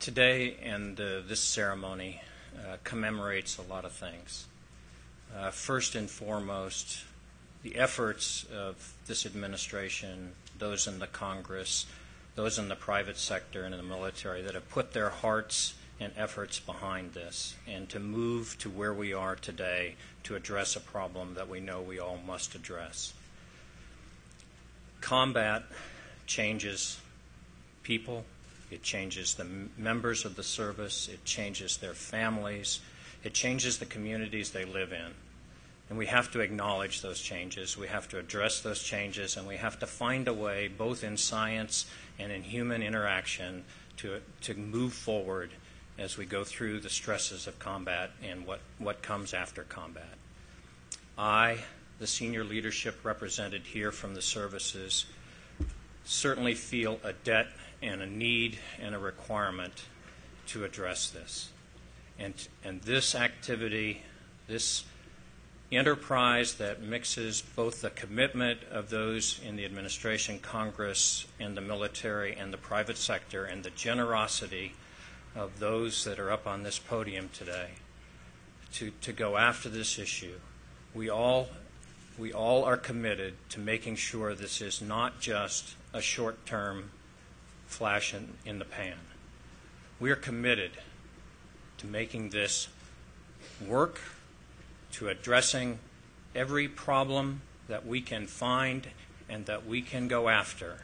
Today and this ceremony commemorates a lot of things. First and foremost, the efforts of this administration, those in the Congress, those in the private sector and in the military that have put their hearts and efforts behind this and to move to where we are today to address a problem that we know we all must address. Combat changes people. It changes the members of the service. It changes their families. It changes the communities they live in. And we have to acknowledge those changes. We have to address those changes, and we have to find a way, both in science and in human interaction, to move forward as we go through the stresses of combat and what comes after combat. I, the senior leadership represented here from the services, certainly feel a debt and a need and a requirement to address this. And this activity, this enterprise that mixes both the commitment of those in the administration, Congress, and the military and the private sector, and the generosity of those that are up on this podium today to go after this issue. We all are committed to making sure this is not just a short-term flash in the pan. We are committed to making this work, to addressing every problem that we can find and that we can go after.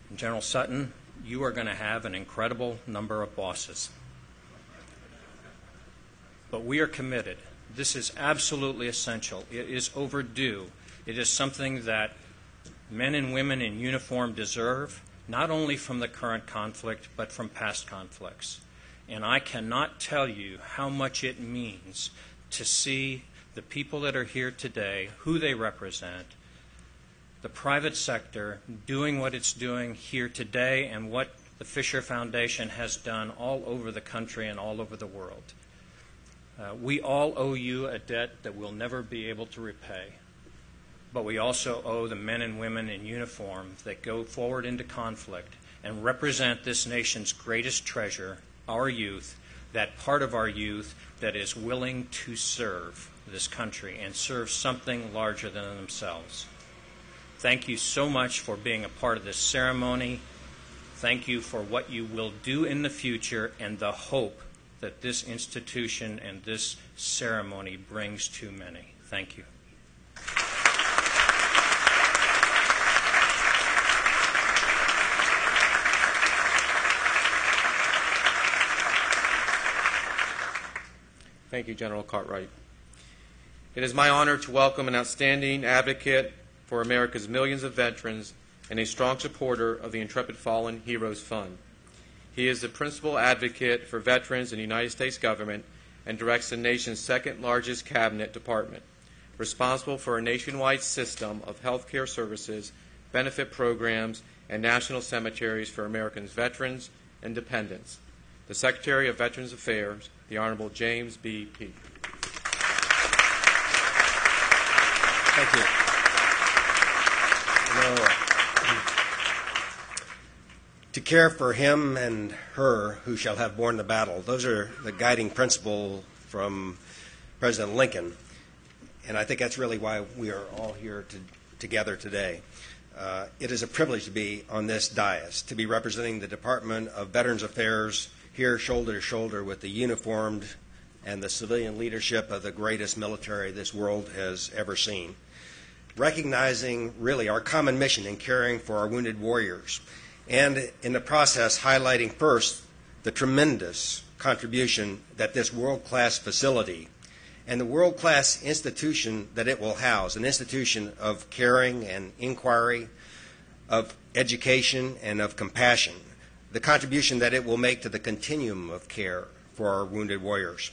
And General Sutton, you are going to have an incredible number of bosses. But we are committed. This is absolutely essential. It is overdue. It is something that men and women in uniform deserve, not only from the current conflict, but from past conflicts. And I cannot tell you how much it means to see the people that are here today, who they represent, the private sector doing what it's doing here today and what the Fisher Foundation has done all over the country and all over the world. We all owe you a debt that we'll never be able to repay. But we also owe the men and women in uniform that go forward into conflict and represent this nation's greatest treasure, our youth, that part of our youth that is willing to serve this country and serve something larger than themselves. Thank you so much for being a part of this ceremony. Thank you for what you will do in the future and the hope that this institution and this ceremony brings to many. Thank you. Thank you, General Cartwright. It is my honor to welcome an outstanding advocate for America's millions of veterans and a strong supporter of the Intrepid Fallen Heroes Fund. He is the principal advocate for veterans in the United States government and directs the nation's second largest cabinet department, responsible for a nationwide system of health care services, benefit programs, and national cemeteries for Americans' veterans and dependents. The Secretary of Veterans Affairs, the Honorable James B. Peake. Thank you. To care for him and her who shall have borne the battle. Those are the guiding principle from President Lincoln. And I think that's really why we are all here together today. It is a privilege to be on this dais, to be representing the Department of Veterans Affairs here shoulder to shoulder with the uniformed and the civilian leadership of the greatest military this world has ever seen. Recognizing really our common mission in caring for our wounded warriors, and in the process highlighting first the tremendous contribution that this world-class facility and the world-class institution that it will house, an institution of caring and inquiry, of education and of compassion, the contribution that it will make to the continuum of care for our wounded warriors.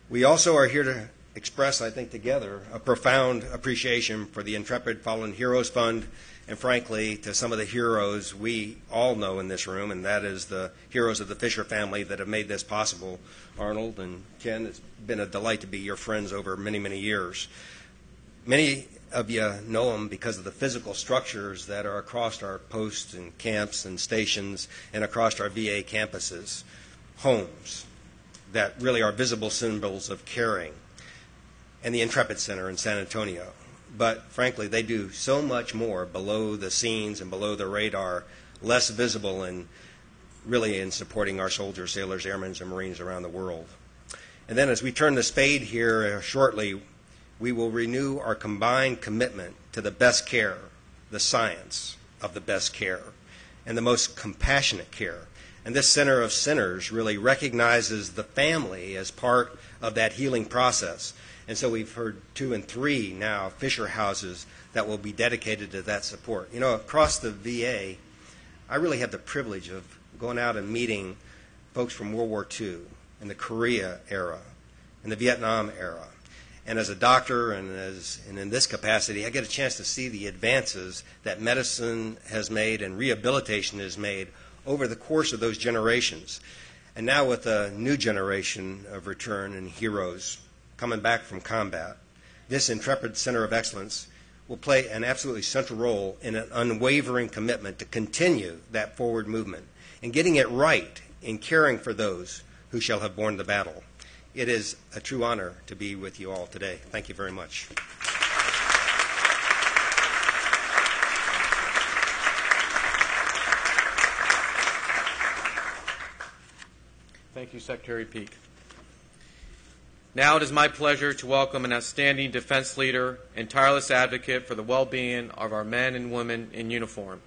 We also are here to express, I think, together a profound appreciation for the Intrepid Fallen Heroes Fund and, frankly, to some of the heroes we all know in this room, and that is the heroes of the Fisher family that have made this possible. Arnold and Ken, it's been a delight to be your friends over many, many years. Many of you know them because of the physical structures that are across our posts and camps and stations and across our VA campuses, homes that really are visible symbols of caring, and the Intrepid Center in San Antonio. But frankly, they do so much more below the scenes and below the radar, less visible and really in supporting our soldiers, sailors, airmen, and Marines around the world. And then as we turn the spade here shortly, we will renew our combined commitment to the best care, the science of the best care, and the most compassionate care. And this Center of Centers really recognizes the family as part of that healing process. And so we've heard 2 and 3 now Fisher houses that will be dedicated to that support. You know, across the VA, I really have the privilege of going out and meeting folks from World War II and the Korea era and the Vietnam era. And as a doctor and in this capacity, I get a chance to see the advances that medicine has made and rehabilitation has made over the course of those generations. And now with a new generation of return and heroes coming back from combat, this Intrepid Center of Excellence will play an absolutely central role in an unwavering commitment to continue that forward movement and getting it right in caring for those who shall have borne the battle. It is a true honor to be with you all today. Thank you very much. Thank you, Secretary Peake. Now it is my pleasure to welcome an outstanding defense leader and tireless advocate for the well-being of our men and women in uniform.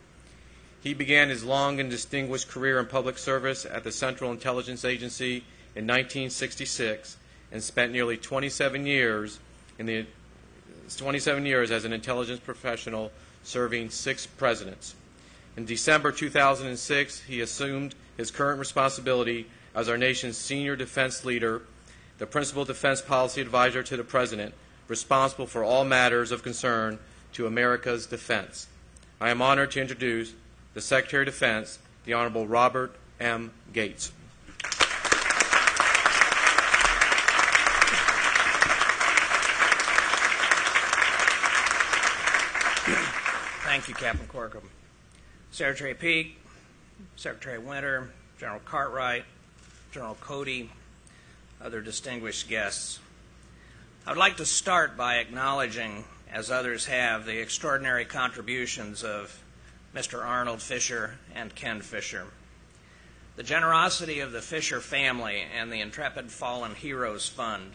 He began his long and distinguished career in public service at the Central Intelligence Agency in 1966 and spent nearly 27 years as an intelligence professional, serving 6 presidents. In December 2006, he assumed his current responsibility as our nation's senior defense leader, the principal defense policy advisor to the President, responsible for all matters of concern to America's defense. I am honored to introduce the Secretary of Defense, the Honorable Robert M. Gates. Thank you, Captain Corkum. Secretary Peake, Secretary Winter, General Cartwright, General Cody, other distinguished guests. I would like to start by acknowledging, as others have, the extraordinary contributions of Mr. Arnold Fisher and Ken Fisher. The generosity of the Fisher family and the Intrepid Fallen Heroes Fund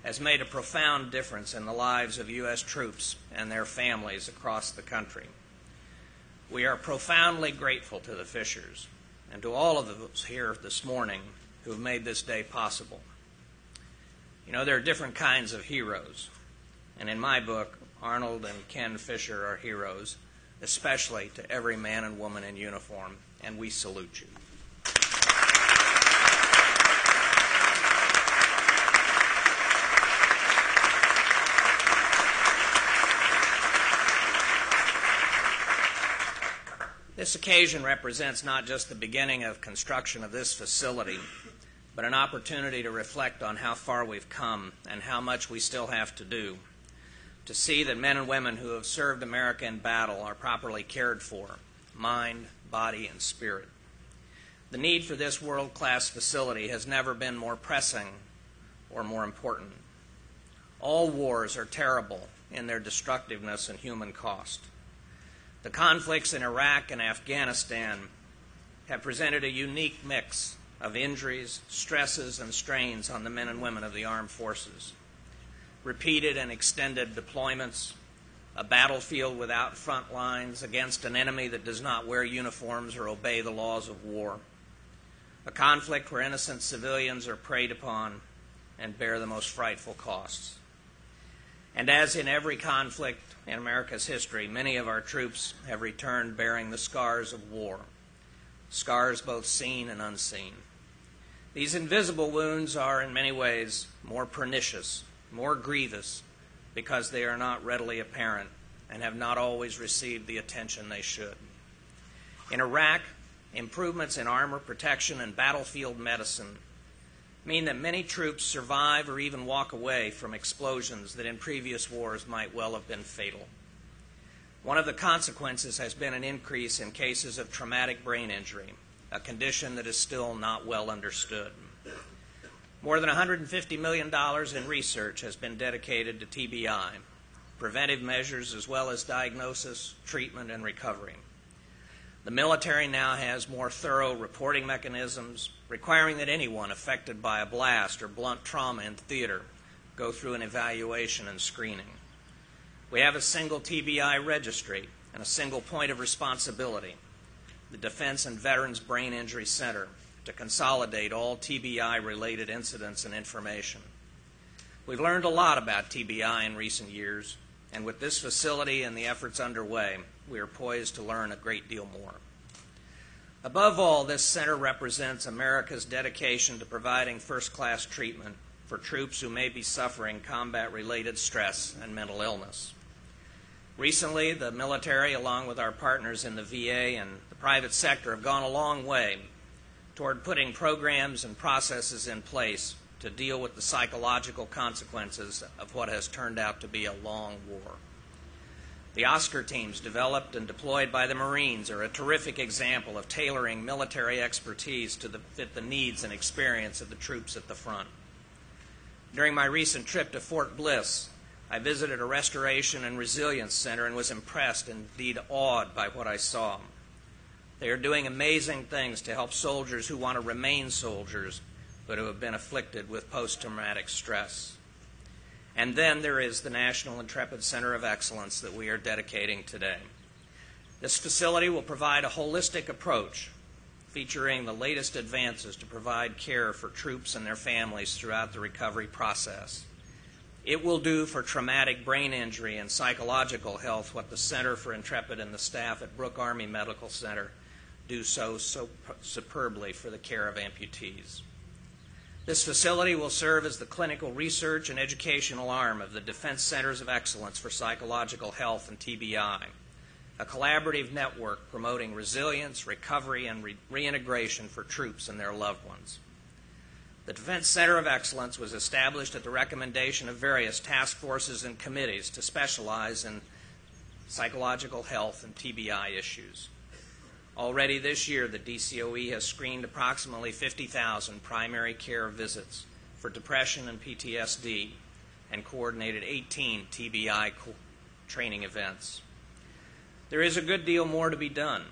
has made a profound difference in the lives of U.S. troops and their families across the country. We are profoundly grateful to the Fishers and to all of those here this morning who have made this day possible. You know, there are different kinds of heroes, and in my book, Arnold and Ken Fisher are heroes, especially to every man and woman in uniform, and we salute you. This occasion represents not just the beginning of construction of this facility, but an opportunity to reflect on how far we've come and how much we still have to do, to see that men and women who have served America in battle are properly cared for, mind, body, and spirit. The need for this world-class facility has never been more pressing or more important. All wars are terrible in their destructiveness and human cost. The conflicts in Iraq and Afghanistan have presented a unique mix of injuries, stresses, and strains on the men and women of the armed forces. Repeated and extended deployments, a battlefield without front lines against an enemy that does not wear uniforms or obey the laws of war, a conflict where innocent civilians are preyed upon and bear the most frightful costs. And as in every conflict in America's history, many of our troops have returned bearing the scars of war, scars both seen and unseen. These invisible wounds are in many ways more pernicious, more grievous, because they are not readily apparent and have not always received the attention they should. In Iraq, improvements in armor protection and battlefield medicine mean that many troops survive or even walk away from explosions that in previous wars might well have been fatal. One of the consequences has been an increase in cases of traumatic brain injury, a condition that is still not well understood. More than $150 million in research has been dedicated to TBI, preventive measures as well as diagnosis, treatment, and recovery. The military now has more thorough reporting mechanisms, requiring that anyone affected by a blast or blunt trauma in theater go through an evaluation and screening. We have a single TBI registry and a single point of responsibility, the Defense and Veterans Brain Injury Center, to consolidate all TBI-related incidents and information. We've learned a lot about TBI in recent years, and with this facility and the efforts underway, we are poised to learn a great deal more. Above all, this center represents America's dedication to providing first-class treatment for troops who may be suffering combat-related stress and mental illness. Recently, the military, along with our partners in the VA and the private sector, have gone a long way toward putting programs and processes in place to deal with the psychological consequences of what has turned out to be a long war. The Oscar teams developed and deployed by the Marines are a terrific example of tailoring military expertise to fit the needs and experience of the troops at the front. During my recent trip to Fort Bliss, I visited a restoration and resilience center and was impressed and indeed awed by what I saw. They are doing amazing things to help soldiers who want to remain soldiers but who have been afflicted with post-traumatic stress. And then there is the National Intrepid Center of Excellence that we are dedicating today. This facility will provide a holistic approach featuring the latest advances to provide care for troops and their families throughout the recovery process. It will do for traumatic brain injury and psychological health what the Center for Intrepid and the staff at Brooke Army Medical Center do so superbly for the care of amputees. This facility will serve as the clinical research and educational arm of the Defense Centers of Excellence for Psychological Health and TBI, a collaborative network promoting resilience, recovery, and reintegration for troops and their loved ones. The Defense Center of Excellence was established at the recommendation of various task forces and committees to specialize in psychological health and TBI issues. Already this year, the DCOE has screened approximately 50,000 primary care visits for depression and PTSD and coordinated 18 TBI training events. There is a good deal more to be done.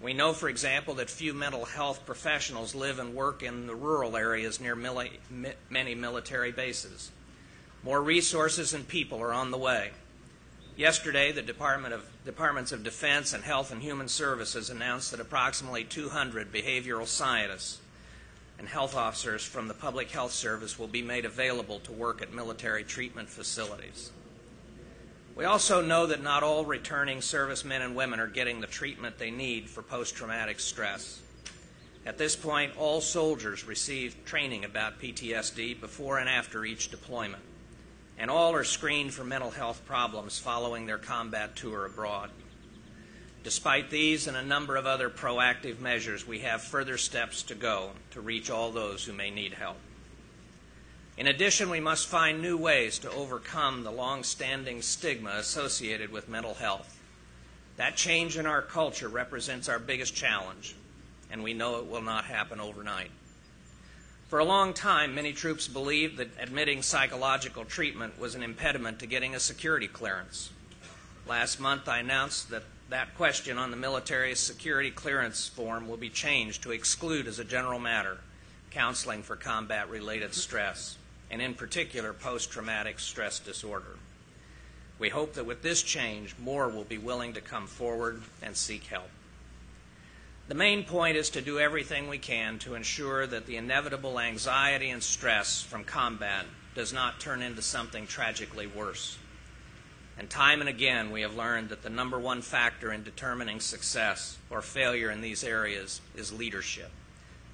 We know, for example, that few mental health professionals live and work in the rural areas near many military bases. More resources and people are on the way. Yesterday, the Departments of Defense and Health and Human Services announced that approximately 200 behavioral scientists and health officers from the Public Health Service will be made available to work at military treatment facilities. We also know that not all returning servicemen and women are getting the treatment they need for post-traumatic stress. At this point, all soldiers receive training about PTSD before and after each deployment, and all are screened for mental health problems following their combat tour abroad. Despite these and a number of other proactive measures, we have further steps to go to reach all those who may need help. In addition, we must find new ways to overcome the long-standing stigma associated with mental health. That change in our culture represents our biggest challenge, and we know it will not happen overnight. For a long time, many troops believed that admitting psychological treatment was an impediment to getting a security clearance. Last month, I announced that that question on the military security clearance form will be changed to exclude, as a general matter, counseling for combat-related stress, and in particular, post-traumatic stress disorder. We hope that with this change, more will be willing to come forward and seek help. The main point is to do everything we can to ensure that the inevitable anxiety and stress from combat does not turn into something tragically worse. And time and again, we have learned that the number one factor in determining success or failure in these areas is leadership,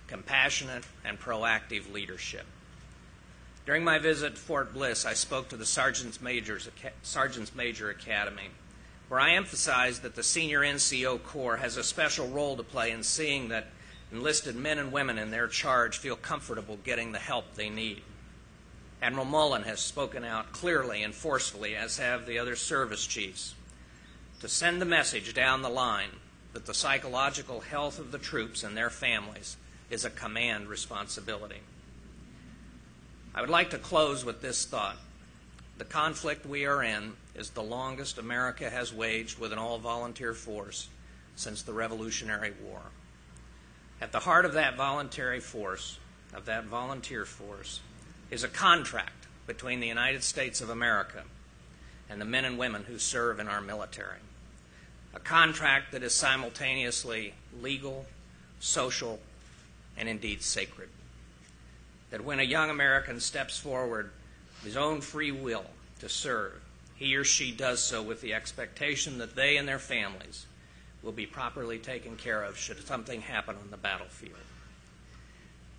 compassionate and proactive leadership. During my visit to Fort Bliss, I spoke to the Sergeants Major Academy, where I emphasized that the senior NCO Corps has a special role to play in seeing that enlisted men and women in their charge feel comfortable getting the help they need. Admiral Mullen has spoken out clearly and forcefully, as have the other service chiefs, to send the message down the line that the psychological health of the troops and their families is a command responsibility. I would like to close with this thought. The conflict we are in is the longest America has waged with an all-volunteer force since the Revolutionary War. At the heart of that volunteer force, is a contract between the United States of America and the men and women who serve in our military. A contract that is simultaneously legal, social, and indeed sacred. That when a young American steps forward of his own free will to serve, he or she does so with the expectation that they and their families will be properly taken care of should something happen on the battlefield.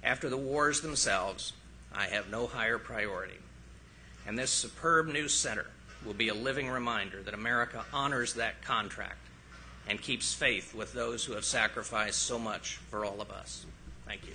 After the wars themselves, I have no higher priority. And this superb new center will be a living reminder that America honors that contract and keeps faith with those who have sacrificed so much for all of us. Thank you.